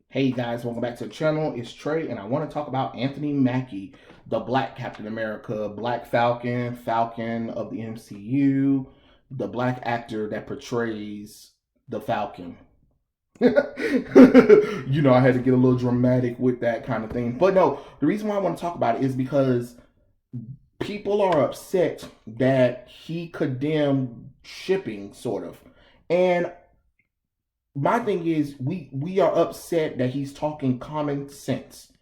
Hey guys, welcome back to the channel. It's Trey, and I want to talk about Anthony Mackie, the Black Captain America, Black Falcon, Falcon of the MCU, the black actor that portrays the Falcon. I had to get a little dramatic with that kind of thing. But no, the reason why I want to talk about it is because people are upset that he condemned shipping, sort of. And my thing is we are upset that he's talking common sense.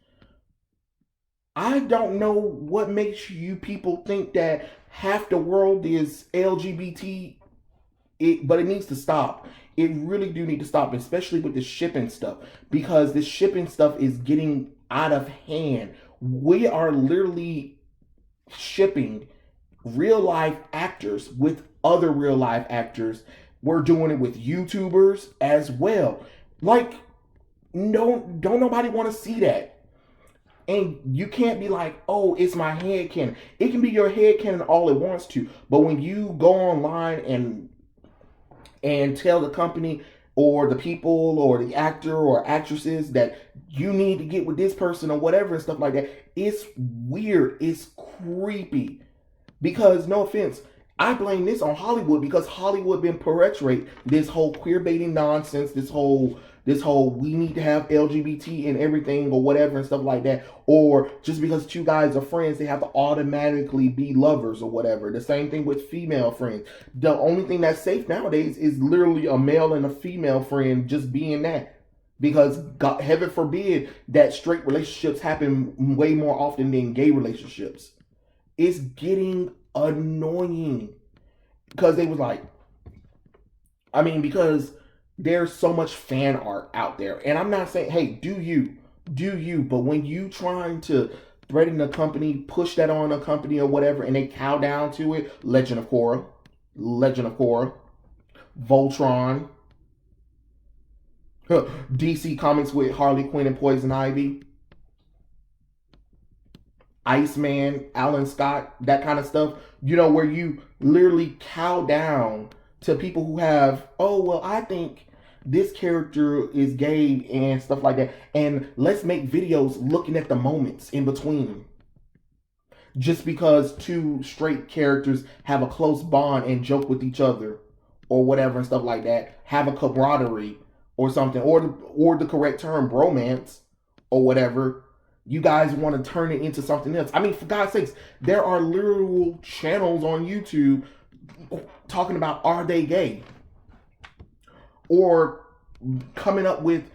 I don't know what makes you people think that half the world is LGBT, but it needs to stop. It really do need to stop, especially with the shipping stuff, because the shipping stuff is getting out of hand. We are literally shipping real life actors with other real life actors. We're doing it with YouTubers as well. Like, no, don't nobody want to see that. And you can't be like, oh, it's my head canon. It can be your head canon all it wants to. But when you go online and tell the company or the people or the actor or actresses that you need to get with this person or whatever and stuff like that, it's weird. It's creepy. Because no offense, I blame this on Hollywood because Hollywood been perpetuate this whole queer baiting nonsense, this whole we need to have LGBT and everything or whatever and stuff like that. Or just because two guys are friends, they have to automatically be lovers or whatever. The same thing with female friends. The only thing that's safe nowadays is literally a male and a female friend just being that. Because God, heaven forbid that straight relationships happen way more often than gay relationships. It's getting annoying because they was like, because there's so much fan art out there, and I'm not saying, hey, do you, but when you trying to threaten a company, push that on a company or whatever, and they cow down to it, Legend of Korra, Voltron, DC Comics with Harley Quinn and Poison Ivy, Iceman, Alan Scott, that kind of stuff, where you literally cow down to people who have, oh, well, I think this character is gay and stuff like that. And let's make videos looking at the moments in between. Just because two straight characters have a close bond and joke with each other or whatever and stuff like that, have a camaraderie or something, or the correct term, bromance or whatever, you guys want to turn it into something else. For God's sakes, there are literal channels on YouTube talking about are they gay? Or coming up with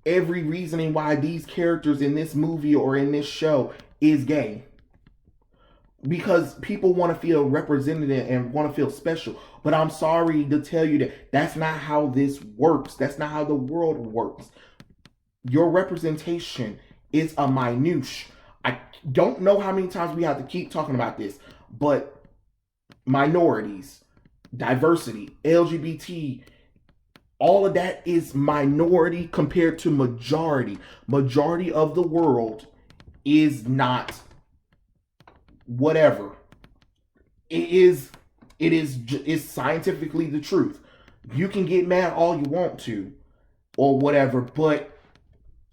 every reasoning why these characters in this movie or in this show is gay. Because people want to feel represented and want to feel special. But I'm sorry to tell you that that's not how this works. That's not how the world works. Your representation is a minutia. I don't know how many times we have to keep talking about this, but minorities, diversity, LGBT, all of that is minority compared to majority. Majority of the world is not whatever. It's scientifically the truth. You can get mad all you want to or whatever, but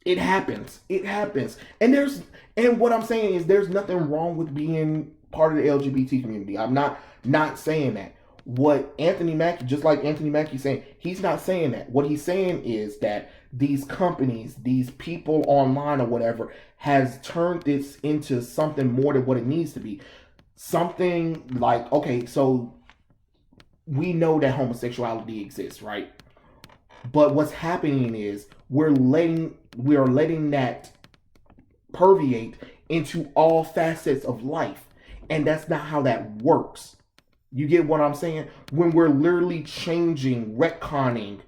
it happens. It happens. And what I'm saying is there's nothing wrong with being part of the LGBT community. I'm not saying that. What Anthony Mackie, just like Anthony Mackie saying, he's not saying that. What he's saying is that these companies, these people online or whatever, has turned this into something more than what it needs to be. Something like, okay, so we know that homosexuality exists, right? But what's happening is we are letting that permeate into all facets of life. And that's not how that works. You get what I'm saying? When we're literally changing, retconning,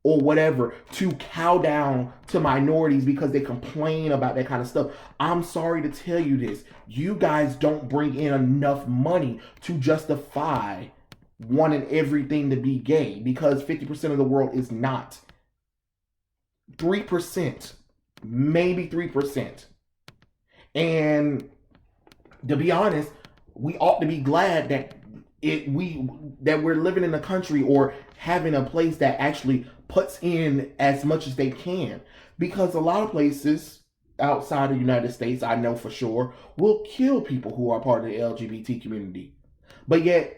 or whatever to cow down to minorities because they complain about that kind of stuff. I'm sorry to tell you this. You guys don't bring in enough money to justify wanting everything to be gay because 50% of the world is not. 3%, maybe 3%. And to be honest, we ought to be glad that we're living in a country or having a place that actually puts in as much as they can, because a lot of places outside of the United States, I know for sure, will kill people who are part of the LGBT community. But yet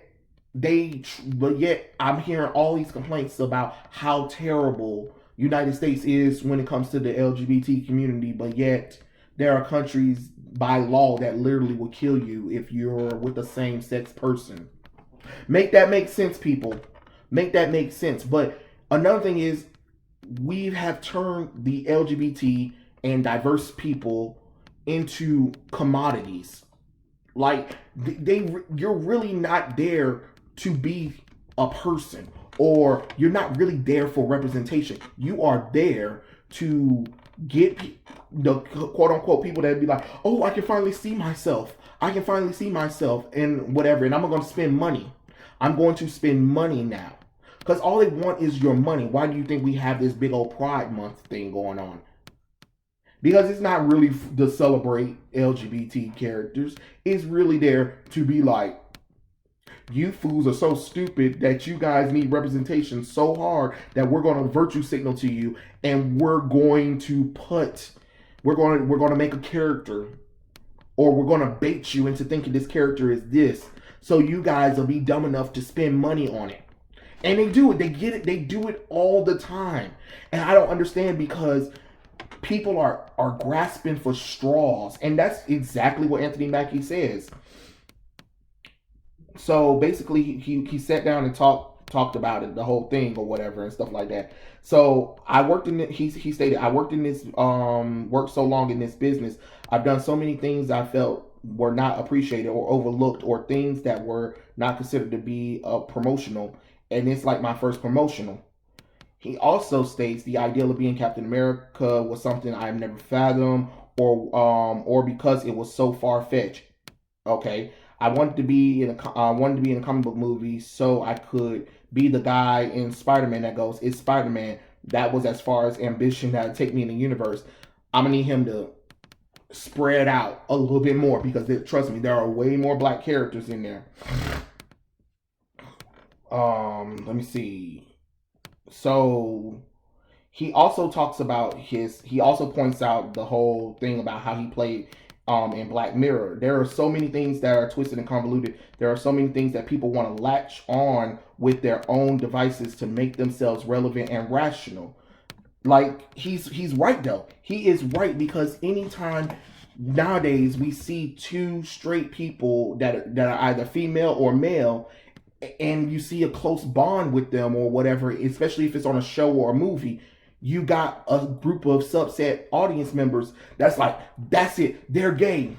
I'm hearing all these complaints about how terrible United States is when it comes to the LGBT community, but yet there are countries by law that literally will kill you if you're with a same sex person. Make that make sense, people. Make that make sense. But another thing is, we have turned the LGBT and diverse people into commodities. Like you're really not there to be a person, or you're not really there for representation. You are there to get the quote unquote people that be like, oh, I can finally see myself. I can finally see myself and whatever, and I'm going to spend money. I'm going to spend money now. Because all they want is your money. Why do you think we have this big old Pride Month thing going on? Because it's not really to celebrate LGBT characters. It's really there to be like, you fools are so stupid that you guys need representation so hard that we're going to virtue signal to you, and we're going to make a character, or we're going to bait you into thinking this character is this, so you guys will be dumb enough to spend money on it. And they do it. They get it. They do it all the time. And I don't understand, because people are grasping for straws. And that's exactly what Anthony Mackie says. So basically, he sat down and talked about it, the whole thing or whatever and stuff like that. So I worked in it. He stated, I worked in this worked so long in this business. I've done so many things I felt were not appreciated or overlooked, or things that were not considered to be promotional. And it's like my first promotional. He also states the ideal of being Captain America was something I've never fathomed, or because it was so far fetched. Okay, I wanted to be in a comic book movie, so I could be the guy in Spider-Man that goes, "It's Spider-Man." That was as far as ambition that would take me in the universe. I'm gonna need him to spread out a little bit more, because trust me, there are way more black characters in there. Let me see. So he also talks about he also points out the whole thing about how he played in Black Mirror. There are so many things that are twisted and convoluted. There are so many things that people want to latch on with their own devices to make themselves relevant and rational. Like, he's right though. He is right, because anytime nowadays we see two straight people that are either female or male, and you see a close bond with them or whatever, especially if it's on a show or a movie, you got a group of subset audience members that's like, that's it, they're gay,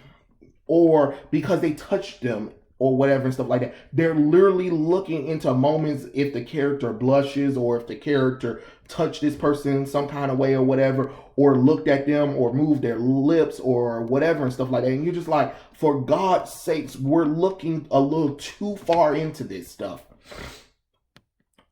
or because they touched them or whatever and stuff like that. They're literally looking into moments, if the character blushes, or if the character touched this person in some kind of way or whatever, or looked at them or moved their lips or whatever and stuff like that. And you're just like, for God's sakes, we're looking a little too far into this stuff.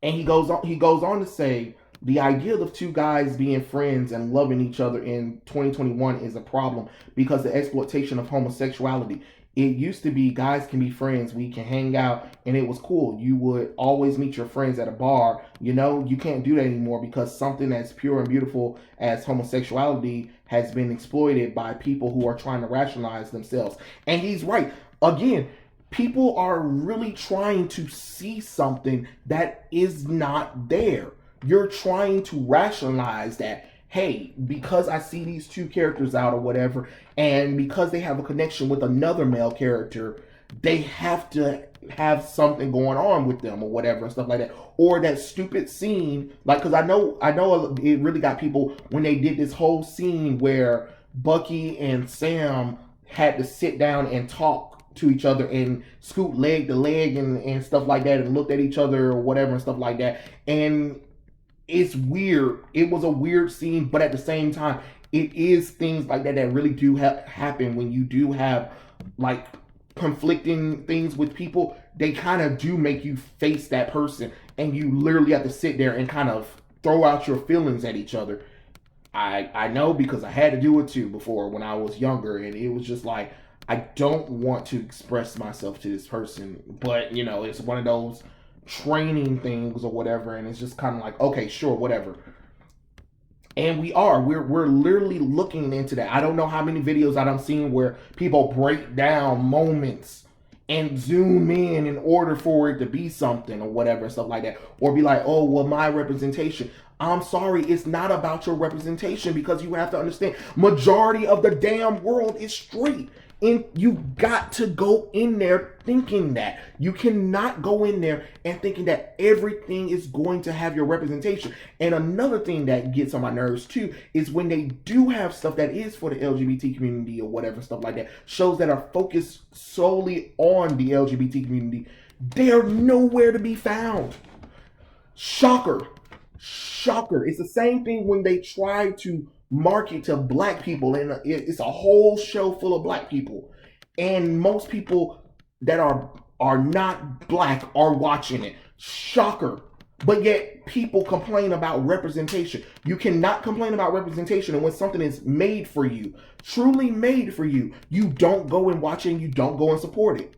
And he goes on to say, the ideal of two guys being friends and loving each other in 2021 is a problem, because the exploitation of homosexuality. It used to be guys can be friends, we can hang out, and it was cool. You would always meet your friends at a bar. You know, you can't do that anymore, because something as pure and beautiful as homosexuality has been exploited by people who are trying to rationalize themselves. And he's right. Again, people are really trying to see something that is not there. You're trying to rationalize that, hey, because I see these two characters out or whatever, and because they have a connection with another male character, they have to have something going on with them or whatever and stuff like that. Or that stupid scene, like, because I know it really got people when they did this whole scene where Bucky and Sam had to sit down and talk to each other and scoot leg to leg and stuff like that, and looked at each other or whatever and stuff like that. And it's weird. It was a weird scene, but at the same time, it is things like that that really do happen when you do have like conflicting things with people. They kind of do make you face that person, and you literally have to sit there and kind of throw out your feelings at each other. I know, because I had to do it too before when I was younger, and it was just like, I don't want to express myself to this person, but you know, it's one of those training things or whatever, and it's just kind of like, okay, sure, whatever. And we're literally looking into that. I don't know how many videos I've seen where people break down moments and zoom in order for it to be something or whatever, stuff like that, or be like, oh well, my representation. I'm sorry, it's not about your representation, because you have to understand, majority of the damn world is straight. And you got to go in there thinking that. You cannot go in there and thinking that everything is going to have your representation. And another thing that gets on my nerves too is when they do have stuff that is for the LGBT community or whatever, stuff like that, shows that are focused solely on the LGBT community, they're nowhere to be found. Shocker. Shocker. It's the same thing when they try to market to black people, and it's a whole show full of black people, and most people that are not black are watching it. Shocker. But yet people complain about representation. You cannot complain about representation, and when something is made for you, truly made for you, you don't go and watch it, and you don't go and support it,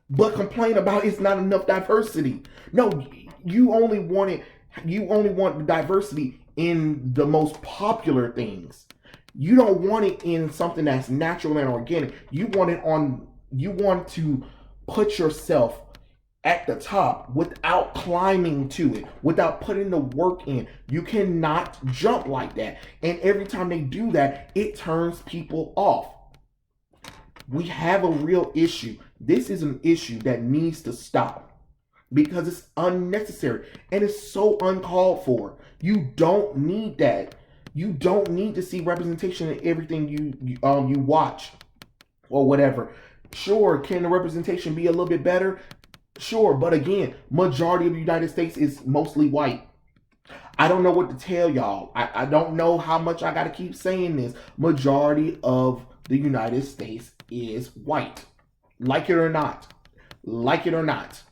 but complain about it's not enough diversity. No, you only want the diversity in the most popular things. You don't want it in something that's natural and organic. You want to put yourself at the top without climbing to it, without putting the work in. You cannot jump like that. And every time they do that, it turns people off. We have a real issue. This is an issue that needs to stop, because it's unnecessary and it's so uncalled for. You don't need that. You don't need to see representation in everything you watch or whatever. Sure, can the representation be a little bit better? Sure, but again, majority of the United States is mostly white. I don't know what to tell y'all. I don't know how much I got to keep saying this. Majority of the United States is white. Like it or not. Like it or not.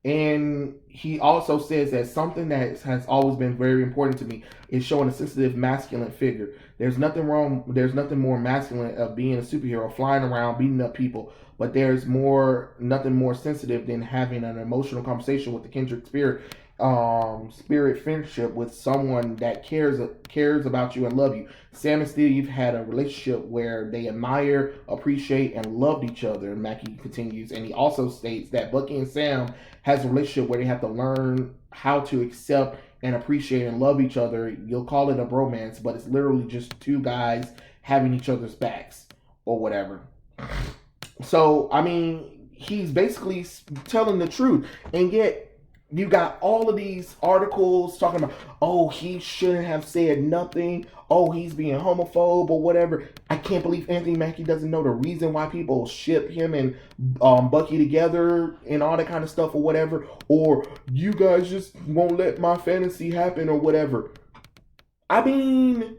And he also says that something that has always been very important to me is showing a sensitive masculine figure. There's nothing wrong. There's nothing more masculine of being a superhero, flying around, beating up people. But there's nothing more sensitive than having an emotional conversation with the kindred spirit friendship with someone that cares about you and love you. Sam and Steve had a relationship where they admire, appreciate, and loved each other. Mackie continues, and he also states that Bucky and Sam has a relationship where they have to learn how to accept and appreciate and love each other. You'll call it a bromance, but it's literally just two guys having each other's backs or whatever. So, I mean, he's basically telling the truth, and yet you got all of these articles talking about, oh, he shouldn't have said nothing. Oh, he's being homophobe or whatever. I can't believe Anthony Mackie doesn't know the reason why people ship him and Bucky together and all that kind of stuff or whatever. Or you guys just won't let my fantasy happen or whatever. I mean,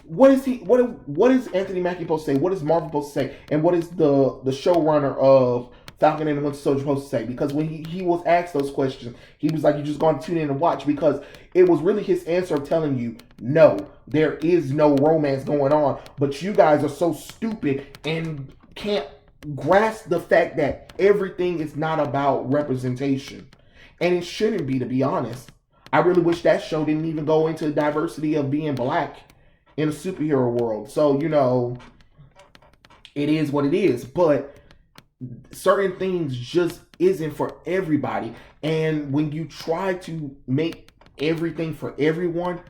what is Anthony Mackie supposed to say? What is Marvel supposed to say? And what is the showrunner of Falcon and the Winter Soldier supposed to say? Because when he was asked those questions, he was like, you're just going to tune in and watch, because it was really his answer of telling you, no, there is no romance going on, but you guys are so stupid and can't grasp the fact that everything is not about representation. And it shouldn't be, to be honest. I really wish that show didn't even go into the diversity of being black in a superhero world. So, it is what it is, but certain things just isn't for everybody. And when you try to make everything for everyone,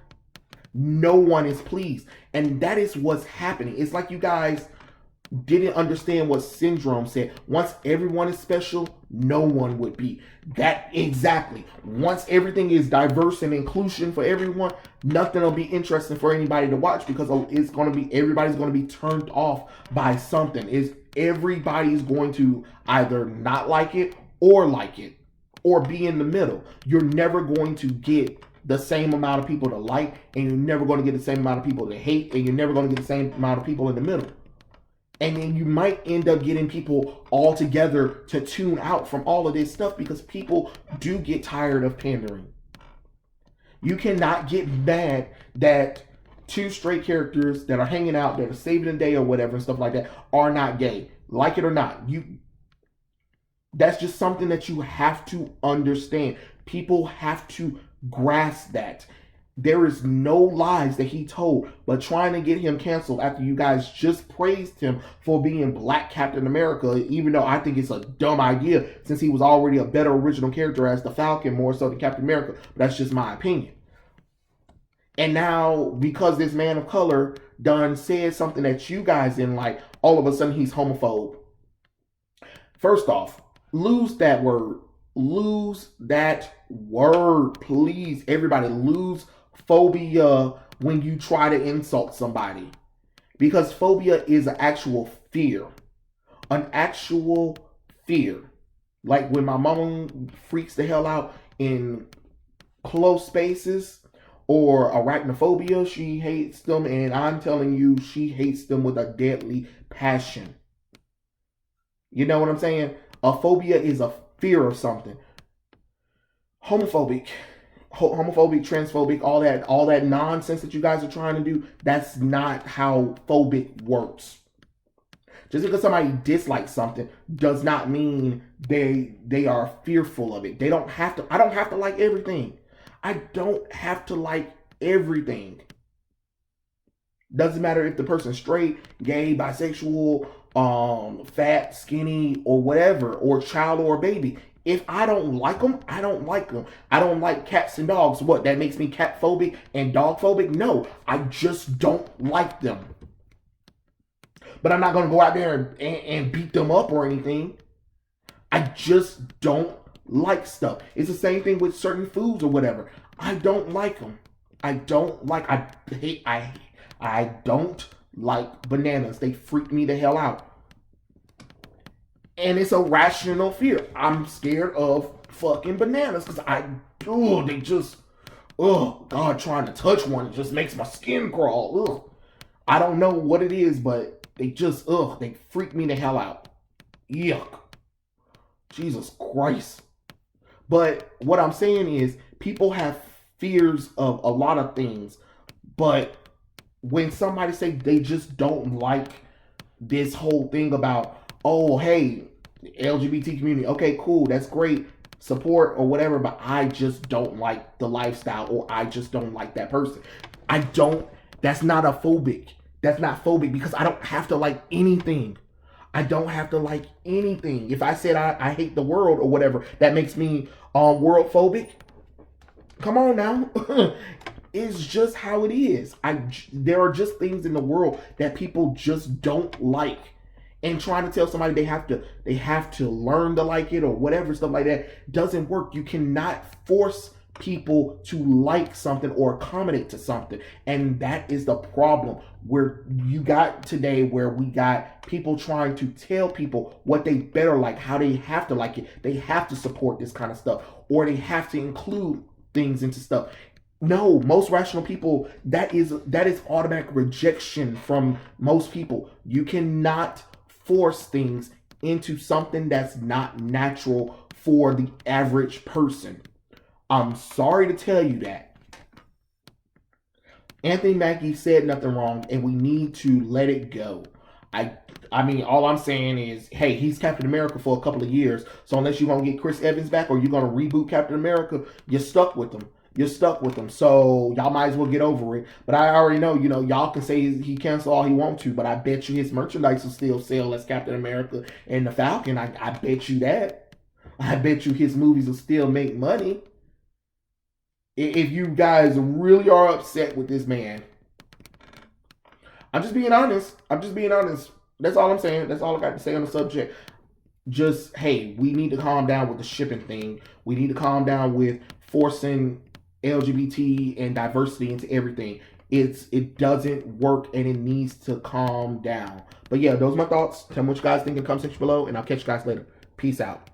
no one is pleased. And that is what's happening. It's like you guys didn't understand what Syndrome said. Once everyone is special, no one would be. That exactly. Once everything is diverse and inclusion for everyone, nothing will be interesting for anybody to watch, because everybody's going to be turned off by something. Everybody's going to either not like it or be in the middle. You're never going to get the same amount of people to like, and you're never going to get the same amount of people to hate, and you're never going to get the same amount of people in the middle. And then you might end up getting people all together to tune out from all of this stuff, because people do get tired of pandering. You cannot get mad that two straight characters that are hanging out, that are saving the day or whatever and stuff like that, are not gay. Like it or not. That's just something that you have to understand. People have to grasp that. There is no lies that he told, but trying to get him canceled after you guys just praised him for being Black Captain America, even though I think it's a dumb idea since he was already a better original character as the Falcon more so than Captain America. But that's just my opinion. And now, because this man of color done said something that you guys didn't like, all of a sudden he's homophobe. First off, lose that word. Lose that word, please. Everybody, lose phobia when you try to insult somebody. Because phobia is an actual fear. An actual fear. Like when my mom freaks the hell out in close spaces, or arachnophobia, she hates them, and I'm telling you, she hates them with a deadly passion. You know what I'm saying? A phobia is a fear of something. Homophobic, transphobic, all that nonsense that you guys are trying to do, that's not how phobic works. Just because somebody dislikes something does not mean they are fearful of it. They don't have to. I don't have to like everything. I don't have to like everything. Doesn't matter if the person's straight, gay, bisexual, fat, skinny, or whatever, or child or baby. If I don't like them, I don't like them. I don't like cats and dogs. What, that makes me cat phobic and dog phobic? No, I just don't like them. But I'm not going to go out there and beat them up or anything. I just don't like stuff. It's the same thing with certain foods or whatever. I don't like them. I don't like bananas. They freak me the hell out. And it's a rational fear. I'm scared of fucking bananas because God, trying to touch one just makes my skin crawl. Ugh. I don't know what it is, but they freak me the hell out. Yuck. Jesus Christ. But what I'm saying is, people have fears of a lot of things, but when somebody say they just don't like this whole thing about, oh, hey, LGBT community, okay, cool, that's great, support or whatever, but I just don't like the lifestyle, or I just don't like that person. That's not a phobic. That's not phobic, because I don't have to like anything. I don't have to like anything. If I said I hate the world or whatever, that makes me world phobic. Come on now. It's just how it is. There are just things in the world that people just don't like. And trying to tell somebody they have to learn to like it or whatever, stuff like that, doesn't work. You cannot force people to like something or accommodate to something. And that is the problem where you got today, where we got people trying to tell people what they better like, how they have to like it. They have to support this kind of stuff, or they have to include things into stuff. No, most rational people, that is automatic rejection from most people. You cannot force things into something that's not natural for the average person. I'm sorry to tell you that. Anthony Mackie said nothing wrong, and we need to let it go. I mean, all I'm saying is, hey, he's Captain America for a couple of years, so unless you're going to get Chris Evans back or you're going to reboot Captain America, you're stuck with him. So y'all might as well get over it. But I already know, y'all can say he cancel all he wants to, but I bet you his merchandise will still sell as Captain America and the Falcon. I bet you that. I bet you his movies will still make money. If you guys really are upset with this man, I'm just being honest. That's all I'm saying. That's all I got to say on the subject. Just, hey, we need to calm down with the shipping thing. We need to calm down with forcing LGBT and diversity into everything. It doesn't work, and it needs to calm down. But yeah, those are my thoughts. Tell me what you guys think in the comment section below, and I'll catch you guys later. Peace out.